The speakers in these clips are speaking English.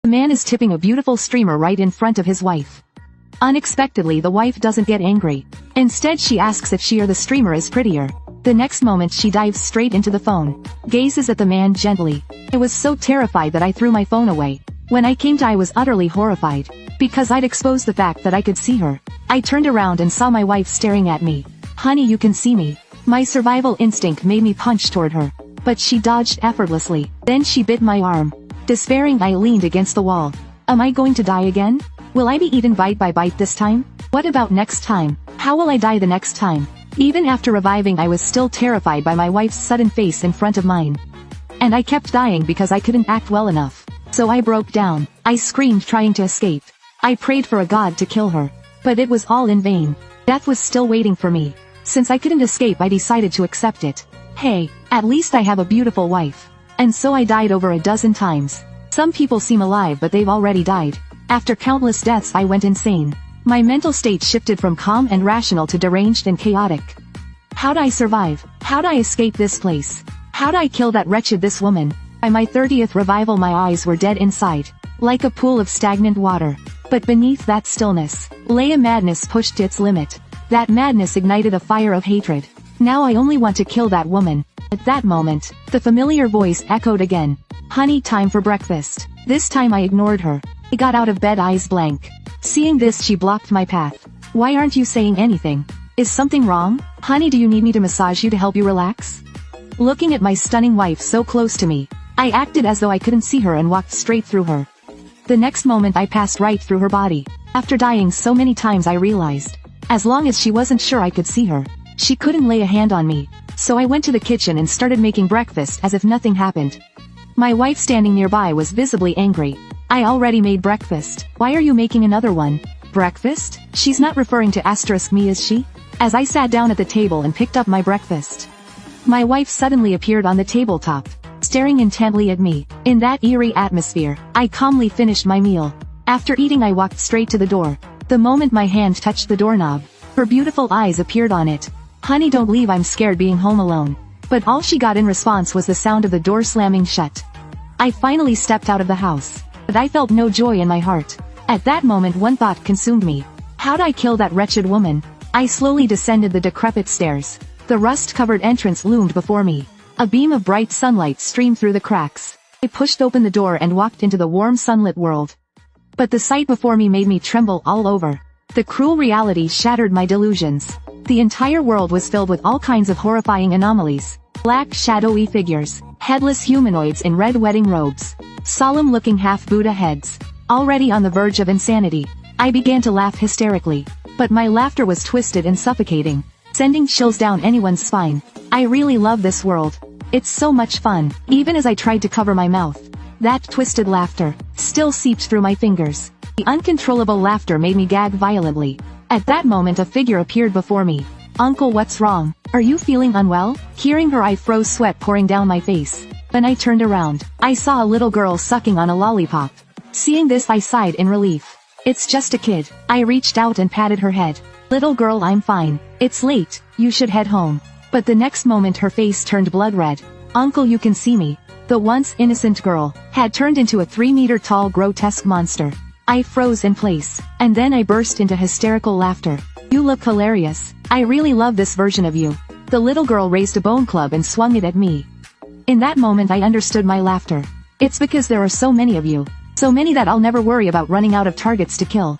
The man is tipping a beautiful streamer right in front of his wife. Unexpectedly, the wife doesn't get angry. Instead, she asks if she or the streamer is prettier. The next moment she dives straight into the phone, gazes at the man gently. I was so terrified that I threw my phone away. When I came to, I was utterly horrified, because I'd exposed the fact that I could see her. I turned around and saw my wife staring at me. "Honey, you can see me." My survival instinct made me punch toward her, but she dodged effortlessly. Then she bit my arm. Despairing, I leaned against the wall. Am I going to die again? Will I be eaten bite by bite this time? What about next time? How will I die the next time? Even after reviving, I was still terrified by my wife's sudden face in front of mine. And I kept dying because I couldn't act well enough. So I broke down. I screamed, trying to escape. I prayed for a god to kill her. But it was all in vain. Death was still waiting for me. Since I couldn't escape, I decided to accept it. Hey, at least I have a beautiful wife. And so I died over a dozen times. Some people seem alive, but they've already died. After countless deaths, I went insane. My mental state shifted from calm and rational to deranged and chaotic. How'd I survive? How'd I escape this place? How'd I kill that wretched this woman? By my 30th revival, my eyes were dead inside, like a pool of stagnant water. But beneath that stillness lay a madness pushed to its limit. That madness ignited a fire of hatred. Now I only want to kill that woman. At that moment, the familiar voice echoed again. "Honey, time for breakfast." This time I ignored her. I got out of bed, eyes blank. Seeing this, she blocked my path. "Why aren't you saying anything? Is something wrong? Honey, do you need me to massage you to help you relax?" Looking at my stunning wife so close to me, I acted as though I couldn't see her and walked straight through her. The next moment, I passed right through her body. After dying so many times, I realized, as long as she wasn't sure I could see her, she couldn't lay a hand on me. So I went to the kitchen and started making breakfast as if nothing happened. My wife standing nearby was visibly angry. "I already made breakfast. Why are you making another one?" "Breakfast? She's not referring to *me, is she?" As I sat down at the table and picked up my breakfast, my wife suddenly appeared on the tabletop, staring intently at me. In that eerie atmosphere, I calmly finished my meal. After eating, I walked straight to the door. The moment my hand touched the doorknob, her beautiful eyes appeared on it. "Honey, don't leave, I'm scared being home alone." But all she got in response was the sound of the door slamming shut. I finally stepped out of the house, but I felt no joy in my heart. At that moment, one thought consumed me. How'd I kill that wretched woman? I slowly descended the decrepit stairs. The rust-covered entrance loomed before me. A beam of bright sunlight streamed through the cracks. I pushed open the door and walked into the warm sunlit world. But the sight before me made me tremble all over. The cruel reality shattered my delusions. The entire world was filled with all kinds of horrifying anomalies. Black, shadowy figures, headless humanoids in red wedding robes, solemn-looking half-Buddha heads, already on the verge of insanity. I began to laugh hysterically, but my laughter was twisted and suffocating, sending chills down anyone's spine. I really love this world. It's so much fun. Even as I tried to cover my mouth, that twisted laughter still seeped through my fingers. The uncontrollable laughter made me gag violently. At that moment, a figure appeared before me. "Uncle, what's wrong? Are you feeling unwell?" Hearing her, I froze, sweat pouring down my face. When I turned around, I saw a little girl sucking on a lollipop. Seeing this, I sighed in relief. "It's just a kid." I reached out and patted her head. "Little girl, I'm fine. It's late, you should head home." But the next moment, her face turned blood red. "Uncle, you can see me." The once innocent girl had turned into a 3-meter-tall grotesque monster. I froze in place, and then I burst into hysterical laughter. "You look hilarious. I really love this version of you." The little girl raised a bone club and swung it at me. In that moment, I understood my laughter. It's because there are so many of you. So many that I'll never worry about running out of targets to kill.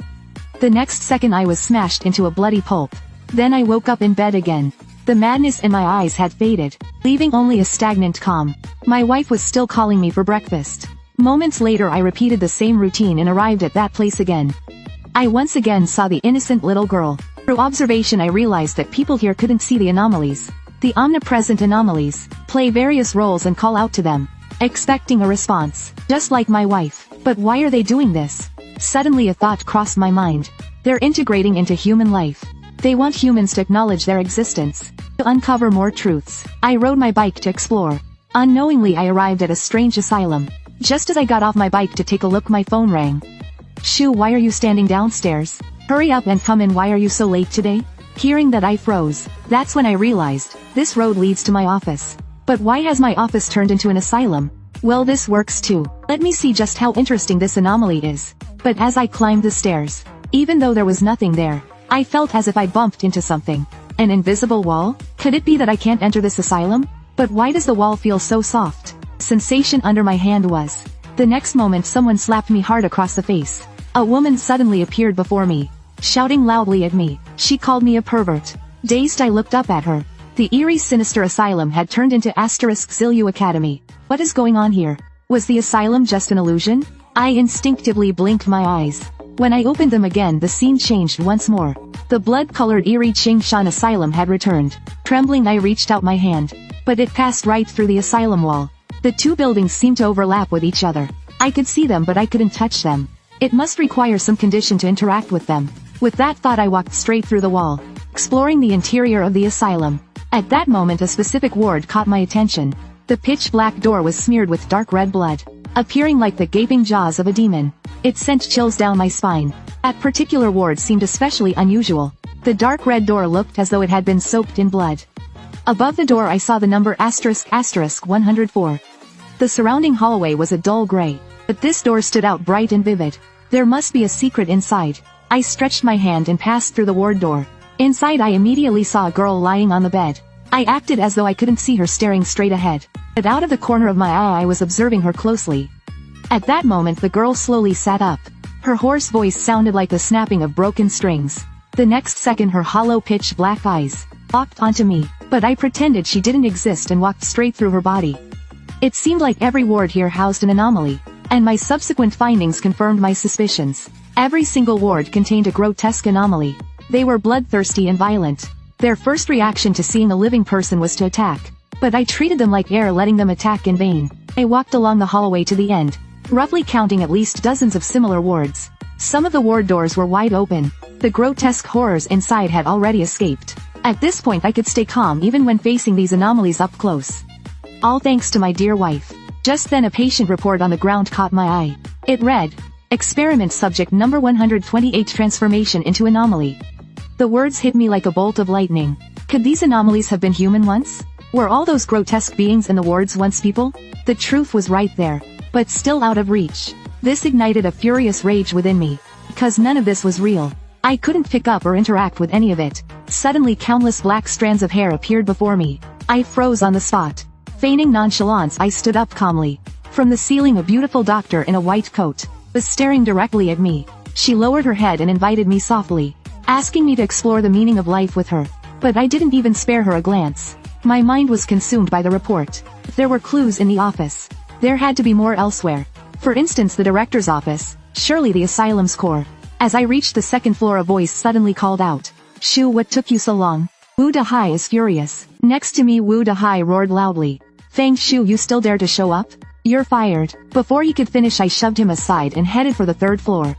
The next second, I was smashed into a bloody pulp. Then I woke up in bed again. The madness in my eyes had faded, leaving only a stagnant calm. My wife was still calling me for breakfast. Moments later, I repeated the same routine and arrived at that place again. I once again saw the innocent little girl. Through observation, I realized that people here couldn't see the anomalies. The omnipresent anomalies play various roles and call out to them, expecting a response, just like my wife. But why are they doing this? Suddenly a thought crossed my mind. They're integrating into human life. They want humans to acknowledge their existence, to uncover more truths. I rode my bike to explore. Unknowingly, I arrived at a strange asylum. Just as I got off my bike to take a look, my phone rang. "Shoo, why are you standing downstairs? Hurry up and come in, why are you so late today?" Hearing that, I froze. That's when I realized, this road leads to my office. But why has my office turned into an asylum? Well, this works too. Let me see just how interesting this anomaly is. But as I climbed the stairs, even though there was nothing there, I felt as if I bumped into something. An invisible wall? Could it be that I can't enter this asylum? But why does the wall feel so soft? Sensation under my hand was. The next moment someone slapped me hard across the face. A woman suddenly appeared before me, shouting loudly at me. She called me a pervert. Dazed, I looked up at her. The eerie sinister asylum had turned into *Zilu Academy. What is going on here? Was the asylum just an illusion? I instinctively blinked my eyes. When I opened them again, the scene changed once more. The blood-colored eerie Qingshan asylum had returned. Trembling, I reached out my hand, but it passed right through the asylum wall. The two buildings seemed to overlap with each other. I could see them, but I couldn't touch them. It must require some condition to interact with them. With that thought, I walked straight through the wall, exploring the interior of the asylum. At that moment, a specific ward caught my attention. The pitch-black door was smeared with dark red blood, appearing like the gaping jaws of a demon. It sent chills down my spine. That particular ward seemed especially unusual. The dark red door looked as though it had been soaked in blood. Above the door I saw the number **104. The surrounding hallway was a dull gray, but this door stood out bright and vivid. There must be a secret inside. I stretched my hand and passed through the ward door. Inside I immediately saw a girl lying on the bed. I acted as though I couldn't see her staring straight ahead, but out of the corner of my eye I was observing her closely. At that moment the girl slowly sat up. Her hoarse voice sounded like the snapping of broken strings. The next second her hollow pitch black eyes locked onto me, but I pretended she didn't exist and walked straight through her body. It seemed like every ward here housed an anomaly, and my subsequent findings confirmed my suspicions. Every single ward contained a grotesque anomaly. They were bloodthirsty and violent. Their first reaction to seeing a living person was to attack, but I treated them like air, letting them attack in vain. I walked along the hallway to the end, roughly counting at least dozens of similar wards. Some of the ward doors were wide open. The grotesque horrors inside had already escaped. At this point I could stay calm even when facing these anomalies up close. All thanks to my dear wife. Just then a patient report on the ground caught my eye. It read, "Experiment subject number 128 transformation into anomaly." The words hit me like a bolt of lightning. Could these anomalies have been human once? Were all those grotesque beings in the wards once people? The truth was right there, but still out of reach. This ignited a furious rage within me, because none of this was real. I couldn't pick up or interact with any of it. Suddenly countless black strands of hair appeared before me. I froze on the spot. Feigning nonchalance, I stood up calmly. From the ceiling, a beautiful doctor in a white coat was staring directly at me. She lowered her head and invited me softly, asking me to explore the meaning of life with her. But I didn't even spare her a glance. My mind was consumed by the report. If there were clues in the office, there had to be more elsewhere. For instance, the director's office, surely the asylum's core. As I reached the second floor, a voice suddenly called out, "Shu, what took you so long?" Wu Dahai is furious. Next to me, Wu Dahai roared loudly, "Fang Shu, you still dare to show up? You're fired." Before he could finish, I shoved him aside and headed for the third floor.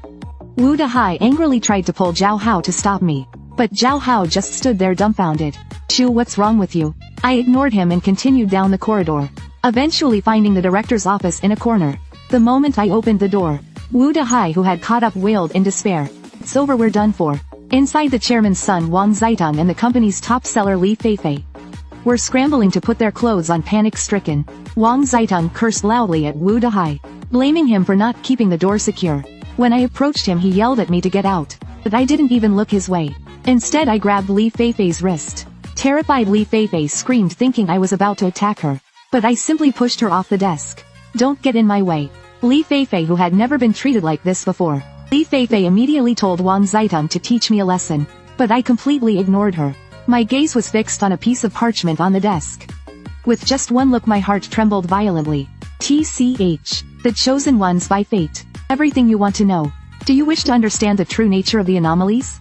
Wu Dahai angrily tried to pull Zhao Hao to stop me, but Zhao Hao just stood there dumbfounded. "Shu, what's wrong with you?" I ignored him and continued down the corridor, eventually finding the director's office in a corner. The moment I opened the door, Wu Dahai, who had caught up, wailed in despair, "It's over, we're done for." Inside, the chairman's son Wang Zaitung and the company's top seller Li Feifei were scrambling to put their clothes on. Panic-stricken, Wang Zaitung cursed loudly at Wu Dahai, blaming him for not keeping the door secure. When I approached him, he yelled at me to get out, but I didn't even look his way. Instead, I grabbed Li Feifei's wrist. Terrified, Li Feifei screamed, thinking I was about to attack her, but I simply pushed her off the desk. "Don't get in my way." Li Feifei, who had never been treated like this before. Li Feifei immediately told Wang Zaitung to teach me a lesson, but I completely ignored her. My gaze was fixed on a piece of parchment on the desk. With just one look, my heart trembled violently. TCH. The Chosen Ones by Fate. Everything you want to know. Do you wish to understand the true nature of the anomalies?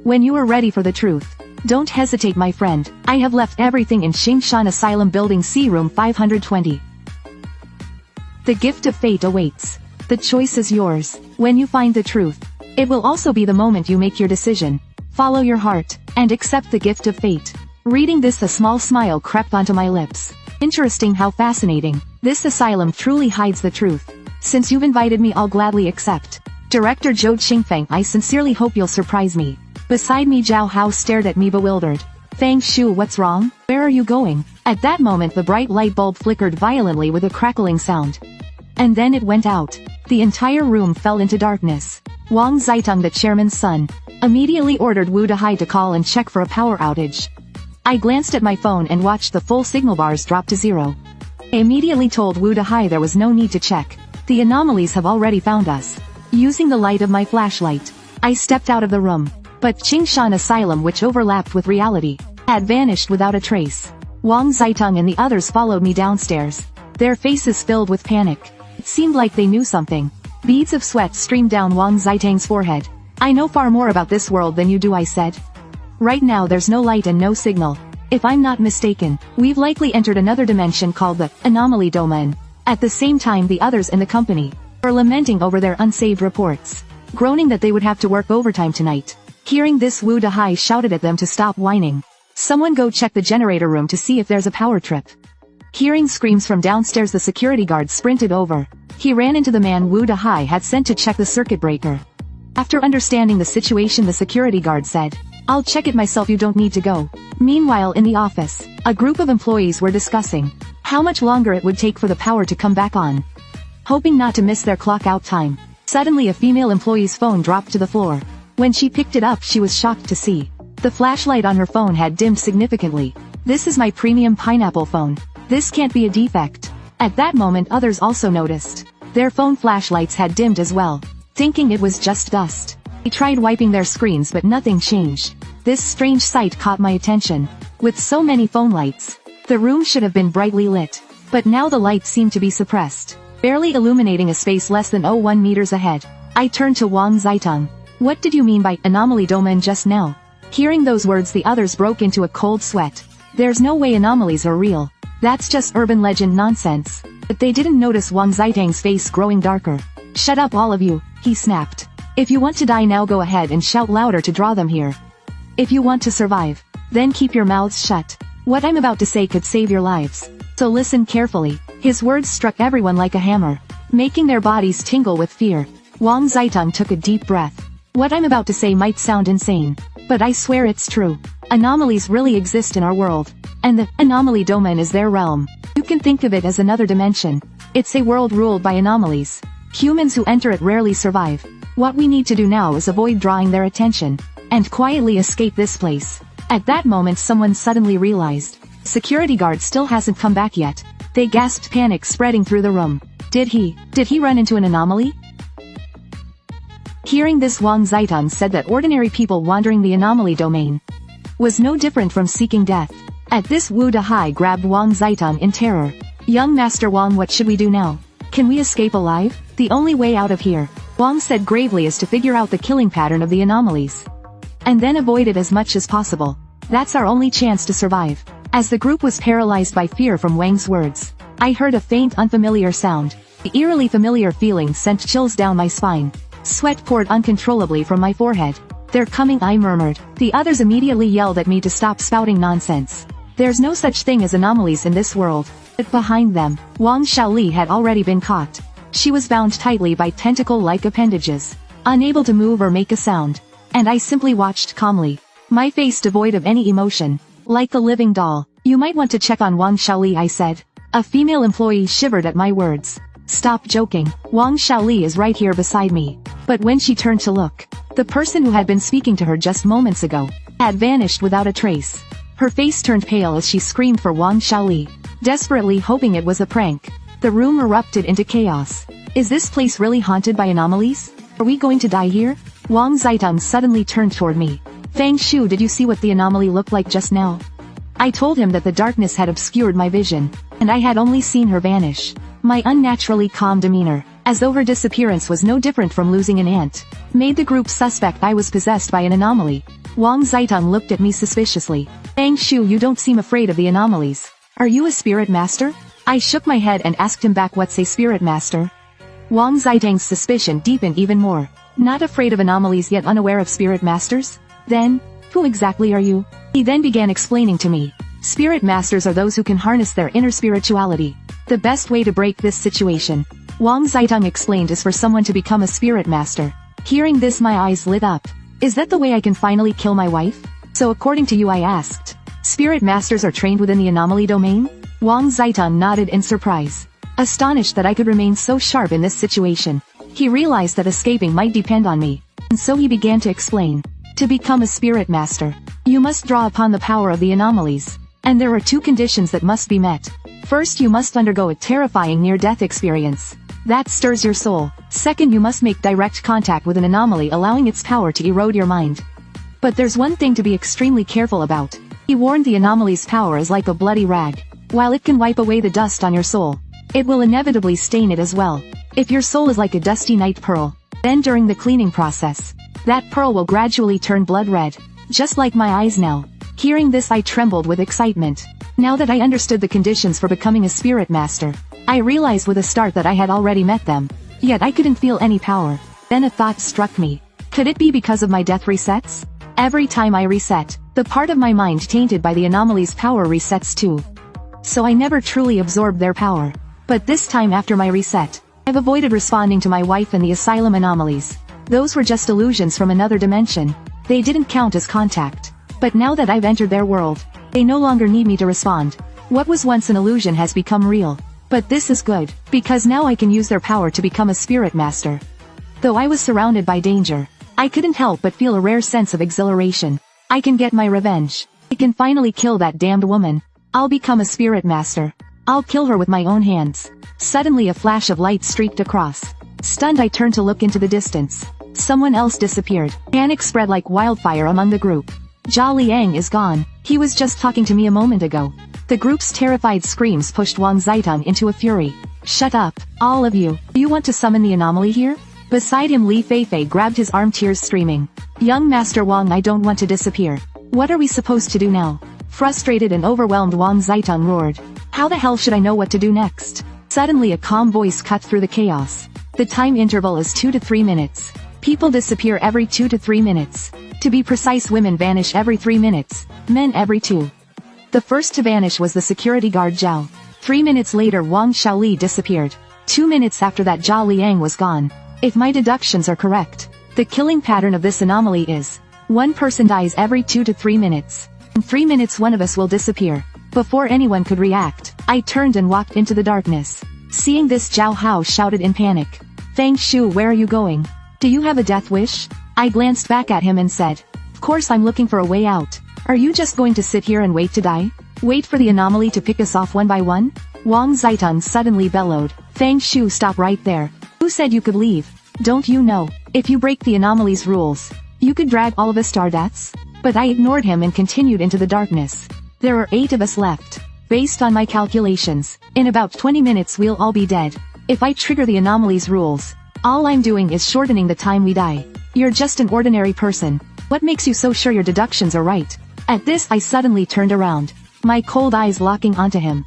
When you are ready for the truth, don't hesitate, my friend. I have left everything in Qingshan Asylum Building C, room 520. The gift of fate awaits. The choice is yours. When you find the truth, it will also be the moment you make your decision. Follow your heart, and accept the gift of fate. Reading this, a small smile crept onto my lips. Interesting, how fascinating. This asylum truly hides the truth. Since you've invited me, I'll gladly accept. Director Zhou Qingfeng, I sincerely hope you'll surprise me. Beside me, Zhao Hao stared at me bewildered. Fang Shu, what's wrong? Where are you going? At that moment the bright light bulb flickered violently with a crackling sound. And then it went out. The entire room fell into darkness. Wang Zaitung, the chairman's son, immediately ordered Wu Dahai to call and check for a power outage. I glanced at my phone and watched the full signal bars drop to 0. I immediately told Wu Dahai there was no need to check. The anomalies have already found us. Using the light of my flashlight, I stepped out of the room. But Qingshan Asylum, which overlapped with reality, had vanished without a trace. Wang Zaitung and the others followed me downstairs, their faces filled with panic. It seemed like they knew something. Beads of sweat streamed down Wang Zaitang's forehead. I know far more about this world than you do, I said. Right now there's no light and no signal. If I'm not mistaken, we've likely entered another dimension called the Anomaly Domain. At the same time the others in the company were lamenting over their unsaved reports, groaning that they would have to work overtime tonight. Hearing this, Wu Dahai shouted at them to stop whining. Someone go check the generator room to see if there's a power trip. Hearing screams from downstairs, the security guard sprinted over. He ran into the man Wu Dahai had sent to check the circuit breaker. After understanding the situation, the security guard said, "I'll check it myself, you don't need to go." Meanwhile in the office, a group of employees were discussing how much longer it would take for the power to come back on. Hoping not to miss their clock out time, suddenly a female employee's phone dropped to the floor. When she picked it up, she was shocked to see the flashlight on her phone had dimmed significantly. "This is my premium pineapple phone. This can't be a defect." At that moment others also noticed. Their phone flashlights had dimmed as well. Thinking it was just dust, they tried wiping their screens but nothing changed. This strange sight caught my attention. With so many phone lights, the room should have been brightly lit. But now the light seemed to be suppressed, barely illuminating a space less than 1 meters ahead. I turned to Wang Zaitung. "What did you mean by anomaly domain just now?" Hearing those words, the others broke into a cold sweat. There's no way anomalies are real. That's just urban legend nonsense. But they didn't notice Wang Zaitang's face growing darker. "Shut up all of you," he snapped. "If you want to die now, go ahead and shout louder to draw them here. If you want to survive, then keep your mouths shut. What I'm about to say could save your lives. So listen carefully." His words struck everyone like a hammer, making their bodies tingle with fear. Wang Zaitung took a deep breath. What I'm about to say might sound insane, but I swear it's true. Anomalies really exist in our world, and the anomaly domain is their realm. You can think of it as another dimension. It's a world ruled by anomalies. Humans who enter it rarely survive. What we need to do now is avoid drawing their attention, and quietly escape this place. At that moment someone suddenly realized, security guard still hasn't come back yet. They gasped, panic spreading through the room. Did he run into an anomaly? Hearing this, Wang Zaitung said that ordinary people wandering the anomaly domain was no different from seeking death. At this, Wu Dahai grabbed Wang Zaitung in terror. "Young Master Wang, what should we do now? Can we escape alive? The only way out of here," Wang said gravely, "is to figure out the killing pattern of the anomalies, and then avoid it as much as possible. That's our only chance to survive." As the group was paralyzed by fear from Wang's words, I heard a faint unfamiliar sound. The eerily familiar feeling sent chills down my spine. Sweat poured uncontrollably from my forehead. "They're coming," I murmured. The others immediately yelled at me to stop spouting nonsense. There's no such thing as anomalies in this world. But behind them, Wang Xiaoli had already been caught. She was bound tightly by tentacle-like appendages, unable to move or make a sound. And I simply watched calmly, my face devoid of any emotion, like a living doll. "You might want to check on Wang Xiaoli," I said. A female employee shivered at my words. "Stop joking. Wang Xiaoli is right here beside me." But when she turned to look, the person who had been speaking to her just moments ago had vanished without a trace. Her face turned pale as she screamed for Wang Xiaoli, desperately hoping it was a prank. The room erupted into chaos. Is this place really haunted by anomalies? Are we going to die here? Wang Zaitung suddenly turned toward me. "Fang Shu, did you see what the anomaly looked like just now?" I told him that the darkness had obscured my vision, and I had only seen her vanish. My unnaturally calm demeanor, as though her disappearance was no different from losing an aunt, made the group suspect I was possessed by an anomaly. Wang Zaitung looked at me suspiciously. "Fang Shu, you don't seem afraid of the anomalies. Are you a spirit master?" I shook my head and asked him back, "What's a spirit master?" Wang Zaitang's suspicion deepened even more. "Not afraid of anomalies yet unaware of spirit masters? Then, who exactly are you?" He then began explaining to me. "Spirit masters are those who can harness their inner spirituality. The best way to break this situation," Wang Zaitung explained, "is for someone to become a spirit master." Hearing this, my eyes lit up. "Is that the way I can finally kill my wife?" "So according to you," I asked, Spirit masters are trained within the anomaly domain? Wang Zaitan nodded in surprise. Astonished that I could remain so sharp in this situation. He realized that escaping might depend on me. And so he began to explain. To become a spirit master, you must draw upon the power of the anomalies. And there are 2 conditions that must be met. First, you must undergo a terrifying near-death experience. That stirs your soul. Second, you must make direct contact with an anomaly, allowing its power to erode your mind. But there's one thing to be extremely careful about. He warned the anomaly's power is like a bloody rag. While it can wipe away the dust on your soul, it will inevitably stain it as well. If your soul is like a dusty night pearl, then during the cleaning process, that pearl will gradually turn blood red, just like my eyes now. Hearing this, I trembled with excitement. Now that I understood the conditions for becoming a spirit master, I realized with a start that I had already met them. Yet I couldn't feel any power. Then a thought struck me. Could it be because of my death resets? Every time I reset, the part of my mind tainted by the anomaly's power resets too. So I never truly absorbed their power. But this time after my reset, I've avoided responding to my wife and the asylum anomalies. Those were just illusions from another dimension. They didn't count as contact. But now that I've entered their world, they no longer need me to respond. What was once an illusion has become real. But this is good, because now I can use their power to become a spirit master. Though I was surrounded by danger, I couldn't help but feel a rare sense of exhilaration. I can get my revenge. I can finally kill that damned woman. I'll become a spirit master. I'll kill her with my own hands. Suddenly a flash of light streaked across. Stunned, I turned to look into the distance. Someone else disappeared. Panic spread like wildfire among the group. Zhao Liang is gone. He was just talking to me a moment ago. The group's terrified screams pushed Wang Zaitan into a fury. Shut up, all of you. Do you want to summon the anomaly here? Beside him, Li Feifei grabbed his arm, tears streaming. Young Master Wang, I don't want to disappear. What are we supposed to do now? Frustrated and overwhelmed, Wang Zaitan roared. How the hell should I know what to do next? Suddenly a calm voice cut through the chaos. The time interval is 2 to 3 minutes. People disappear every 2 to 3 minutes. To be precise, women vanish every 3 minutes, men every 2. The first to vanish was the security guard Zhao. 3 minutes later, Wang Xiaoli disappeared. 2 minutes after that, Zhao Liang was gone. If my deductions are correct, the killing pattern of this anomaly is: one person dies every 2 to 3 minutes. In 3 minutes, one of us will disappear. Before anyone could react, I turned and walked into the darkness. Seeing this, Zhao Hao shouted in panic. Feng Shu, where are you going? Do you have a death wish? I glanced back at him and said, of course I'm looking for a way out. Are you just going to sit here and wait to die? Wait for the anomaly to pick us off one by one? Wang Zaitan suddenly bellowed. Feng Shu, stop right there. Who said you could leave? Don't you know, if you break the anomaly's rules, you could drag all of us to our deaths? But I ignored him and continued into the darkness. There are 8 of us left. Based on my calculations, in about 20 minutes we'll all be dead. If I trigger the anomaly's rules, all I'm doing is shortening the time we die. You're just an ordinary person. What makes you so sure your deductions are right? At this, I suddenly turned around, my cold eyes locking onto him.